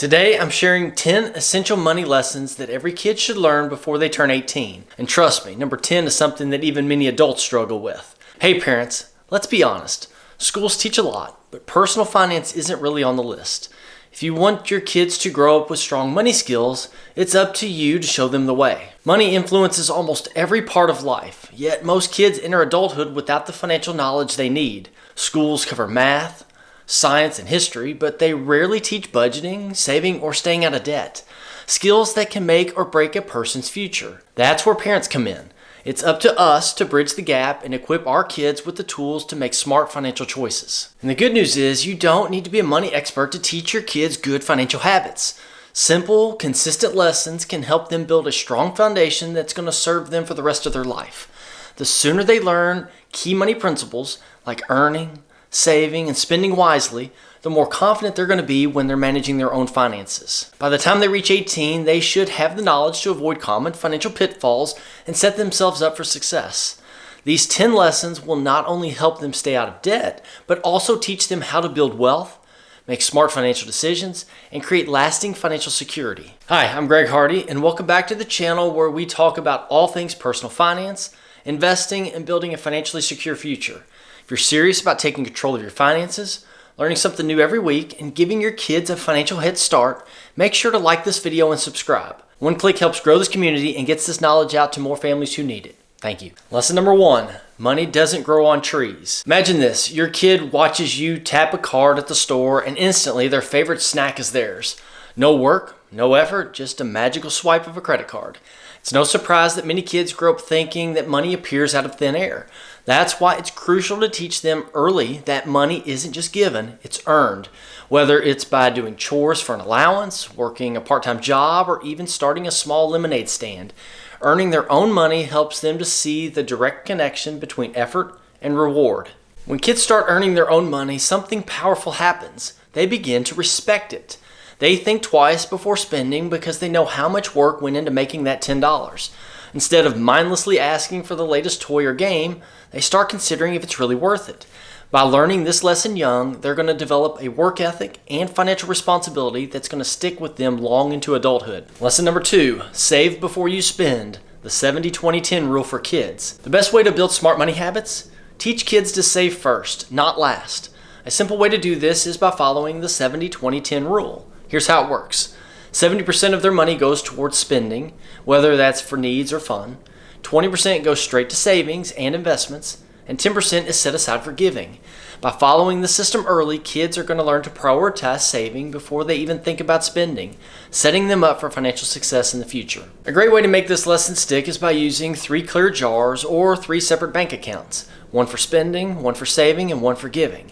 Today, I'm sharing 10 essential money lessons that every kid should learn before they turn 18. And trust me, number 10 is something that even many adults struggle with. Hey parents, let's be honest. Schools teach a lot, but personal finance isn't really on the list. If you want your kids to grow up with strong money skills, it's up to you to show them the way. Money influences almost every part of life, yet most kids enter adulthood without the financial knowledge they need. Schools cover math, science, and history, but they rarely teach budgeting, saving, or staying out of debt. Skills that can make or break a person's future. That's where parents come in. It's up to us to bridge the gap and equip our kids with the tools to make smart financial choices. And the good news is you don't need to be a money expert to teach your kids good financial habits. Simple, consistent lessons can help them build a strong foundation that's going to serve them for the rest of their life. The sooner they learn key money principles like earning, saving, and spending wisely, the more confident they're going to be when they're managing their own finances. By the time they reach 18, they should have the knowledge to avoid common financial pitfalls and set themselves up for success. These 10 lessons will not only help them stay out of debt, but also teach them how to build wealth, make smart financial decisions, and create lasting financial security. Hi, I'm Greg Hardy, and welcome back to the channel where we talk about all things personal finance, investing, and building a financially secure future. If you're serious about taking control of your finances, learning something new every week, and giving your kids a financial head start, make sure to like this video and subscribe. One click helps grow this community and gets this knowledge out to more families who need it. Thank you. Lesson number 1, money doesn't grow on trees. Imagine this, your kid watches you tap a card at the store and instantly their favorite snack is theirs. No work, no effort, just a magical swipe of a credit card. It's no surprise that many kids grow up thinking that money appears out of thin air. That's why it's crucial to teach them early that money isn't just given, it's earned. Whether it's by doing chores for an allowance, working a part-time job, or even starting a small lemonade stand, earning their own money helps them to see the direct connection between effort and reward. When kids start earning their own money, something powerful happens. They begin to respect it. They think twice before spending because they know how much work went into making that $10. Instead of mindlessly asking for the latest toy or game, they start considering if it's really worth it. By learning this lesson young, they're going to develop a work ethic and financial responsibility that's going to stick with them long into adulthood. Lesson number 2, save before you spend. The 70-20-10 rule for kids. The best way to build smart money habits? Teach kids to save first, not last. A simple way to do this is by following the 70-20-10 rule. Here's how it works. 70% of their money goes towards spending, whether that's for needs or fun. 20% goes straight to savings and investments, and 10% is set aside for giving. By following the system early, kids are going to learn to prioritize saving before they even think about spending, setting them up for financial success in the future. A great way to make this lesson stick is by using 3 clear jars or 3 separate bank accounts, one for spending, one for saving, and one for giving.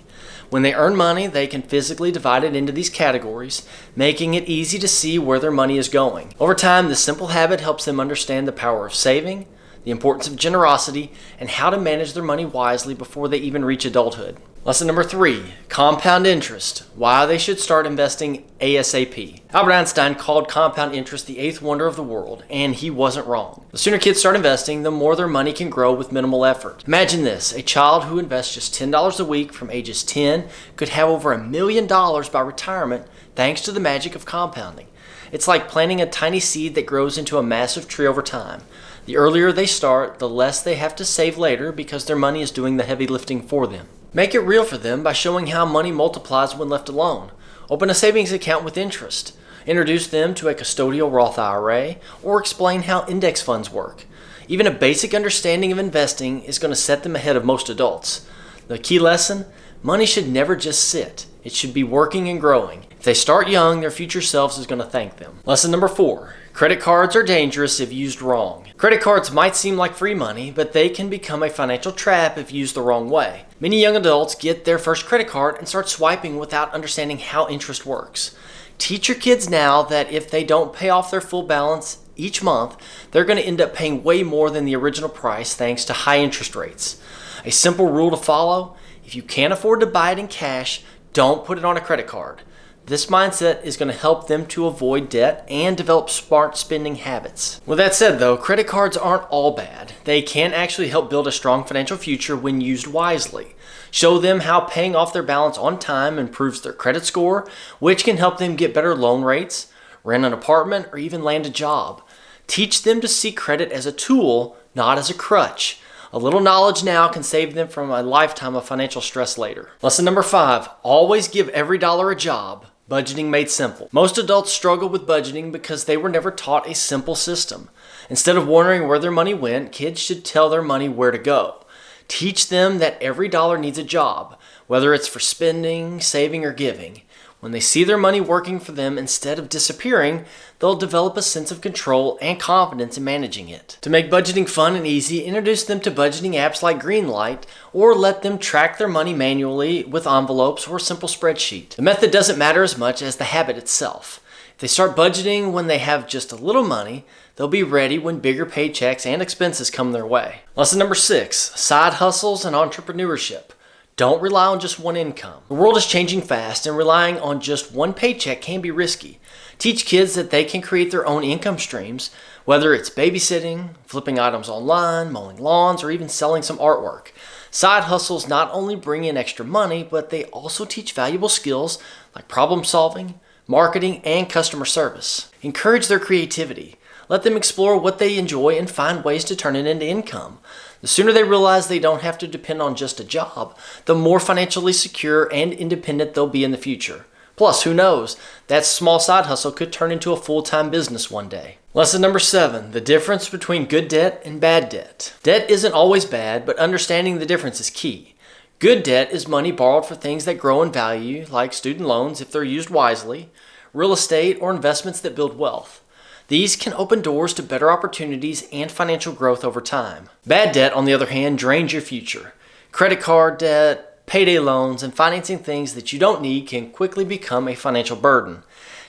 When they earn money, they can physically divide it into these categories, making it easy to see where their money is going. Over time, this simple habit helps them understand the power of saving, the importance of generosity, and how to manage their money wisely before they even reach adulthood. Lesson number 3, compound interest. Why they should start investing ASAP. Albert Einstein called compound interest the 8th wonder of the world, and he wasn't wrong. The sooner kids start investing, the more their money can grow with minimal effort. Imagine this, a child who invests just $10 a week from ages 10 could have over $1 million by retirement thanks to the magic of compounding. It's like planting a tiny seed that grows into a massive tree over time. The earlier they start, the less they have to save later because their money is doing the heavy lifting for them. Make it real for them by showing how money multiplies when left alone. Open a savings account with interest. Introduce them to a custodial Roth IRA or explain how index funds work. Even a basic understanding of investing is going to set them ahead of most adults. The key lesson? Money should never just sit. It should be working and growing. If they start young, their future selves is going to thank them. Lesson number 4. Credit cards are dangerous if used wrong. Credit cards might seem like free money, but they can become a financial trap if used the wrong way. Many young adults get their first credit card and start swiping without understanding how interest works. Teach your kids now that if they don't pay off their full balance each month, they're going to end up paying way more than the original price thanks to high interest rates. A simple rule to follow: if you can't afford to buy it in cash, don't put it on a credit card. This mindset is going to help them to avoid debt and develop smart spending habits. With that said though, credit cards aren't all bad. They can actually help build a strong financial future when used wisely. Show them how paying off their balance on time improves their credit score, which can help them get better loan rates, rent an apartment, or even land a job. Teach them to see credit as a tool, not as a crutch. A little knowledge now can save them from a lifetime of financial stress later. Lesson number 5, always give every dollar a job. Budgeting made simple. Most adults struggle with budgeting because they were never taught a simple system. Instead of wondering where their money went, kids should tell their money where to go. Teach them that every dollar needs a job, whether it's for spending, saving, or giving. When they see their money working for them instead of disappearing, they'll develop a sense of control and confidence in managing it. To make budgeting fun and easy, introduce them to budgeting apps like Greenlight, or let them track their money manually with envelopes or a simple spreadsheet. The method doesn't matter as much as the habit itself. If they start budgeting when they have just a little money, they'll be ready when bigger paychecks and expenses come their way. Lesson number 6, side hustles and entrepreneurship. Don't rely on just one income. The world is changing fast, and relying on just one paycheck can be risky. Teach kids that they can create their own income streams, whether it's babysitting, flipping items online, mowing lawns, or even selling some artwork. Side hustles not only bring in extra money, but they also teach valuable skills like problem solving, marketing, and customer service. Encourage their creativity. Let them explore what they enjoy and find ways to turn it into income. The sooner they realize they don't have to depend on just a job, the more financially secure and independent they'll be in the future. Plus, who knows, that small side hustle could turn into a full-time business one day. Lesson number 7, the difference between good debt and bad debt. Debt isn't always bad, but understanding the difference is key. Good debt is money borrowed for things that grow in value, like student loans if they're used wisely, real estate, or investments that build wealth. These can open doors to better opportunities and financial growth over time. Bad debt, on the other hand, drains your future. Credit card debt, payday loans, and financing things that you don't need can quickly become a financial burden.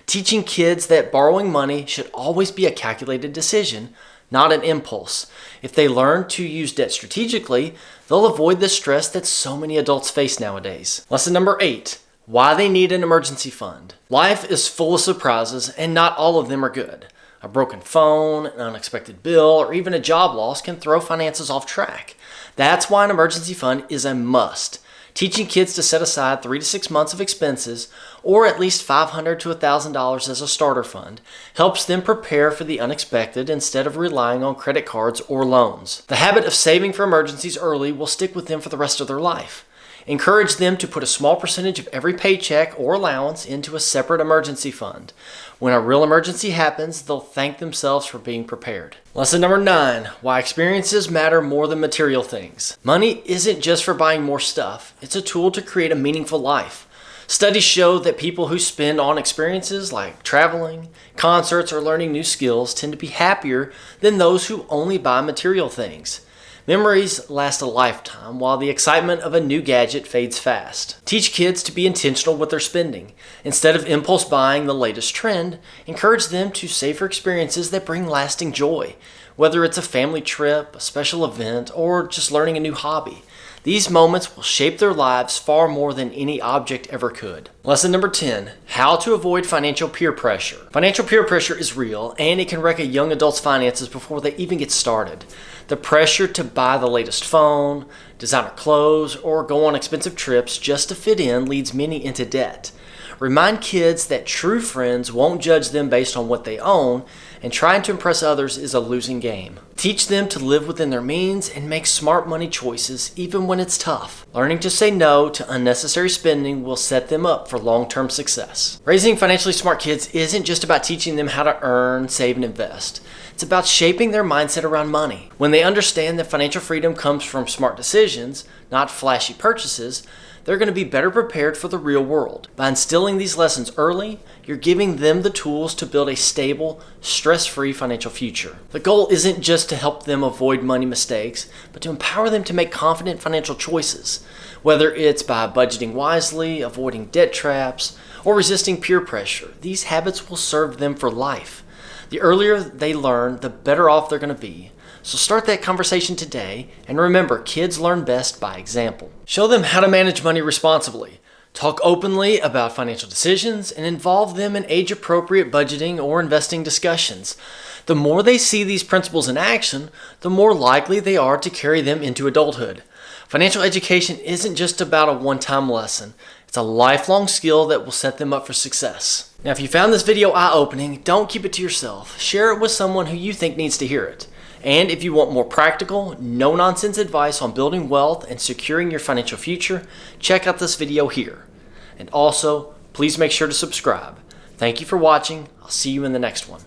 Teaching kids that borrowing money should always be a calculated decision, not an impulse. If they learn to use debt strategically, they'll avoid the stress that so many adults face nowadays. Lesson number 8, why they need an emergency fund. Life is full of surprises, and not all of them are good. A broken phone, an unexpected bill, or even a job loss can throw finances off track. That's why an emergency fund is a must. Teaching kids to set aside 3 to 6 months of expenses, or at least $500 to $1,000 as a starter fund, helps them prepare for the unexpected instead of relying on credit cards or loans. The habit of saving for emergencies early will stick with them for the rest of their life. Encourage them to put a small percentage of every paycheck or allowance into a separate emergency fund. When a real emergency happens, they'll thank themselves for being prepared. Lesson number 9, why experiences matter more than material things. Money isn't just for buying more stuff. It's a tool to create a meaningful life. Studies show that people who spend on experiences like traveling, concerts, or learning new skills tend to be happier than those who only buy material things. Memories last a lifetime, while the excitement of a new gadget fades fast. Teach kids to be intentional with their spending. Instead of impulse buying the latest trend, encourage them to save for experiences that bring lasting joy, whether it's a family trip, a special event, or just learning a new hobby. These moments will shape their lives far more than any object ever could. Lesson number 10, how to avoid financial peer pressure. Financial peer pressure is real, and it can wreck a young adult's finances before they even get started. The pressure to buy the latest phone, designer clothes, or go on expensive trips just to fit in leads many into debt. Remind kids that true friends won't judge them based on what they own, and trying to impress others is a losing game. Teach them to live within their means and make smart money choices even when it's tough. Learning to say no to unnecessary spending will set them up for long-term success. Raising financially smart kids isn't just about teaching them how to earn, save, and invest. It's about shaping their mindset around money. When they understand that financial freedom comes from smart decisions, not flashy purchases, they're going to be better prepared for the real world. By instilling these lessons early, you're giving them the tools to build a stable, stress-free financial future. The goal isn't just to help them avoid money mistakes, but to empower them to make confident financial choices. Whether it's by budgeting wisely, avoiding debt traps, or resisting peer pressure, these habits will serve them for life. The earlier they learn, the better off they're going to be. So start that conversation today, and remember, kids learn best by example. Show them how to manage money responsibly. Talk openly about financial decisions and involve them in age-appropriate budgeting or investing discussions. The more they see these principles in action, the more likely they are to carry them into adulthood. Financial education isn't just about a one-time lesson. It's a lifelong skill that will set them up for success. Now, if you found this video eye-opening, don't keep it to yourself. Share it with someone who you think needs to hear it. And if you want more practical, no-nonsense advice on building wealth and securing your financial future, check out this video here. And also, please make sure to subscribe. Thank you for watching. I'll see you in the next one.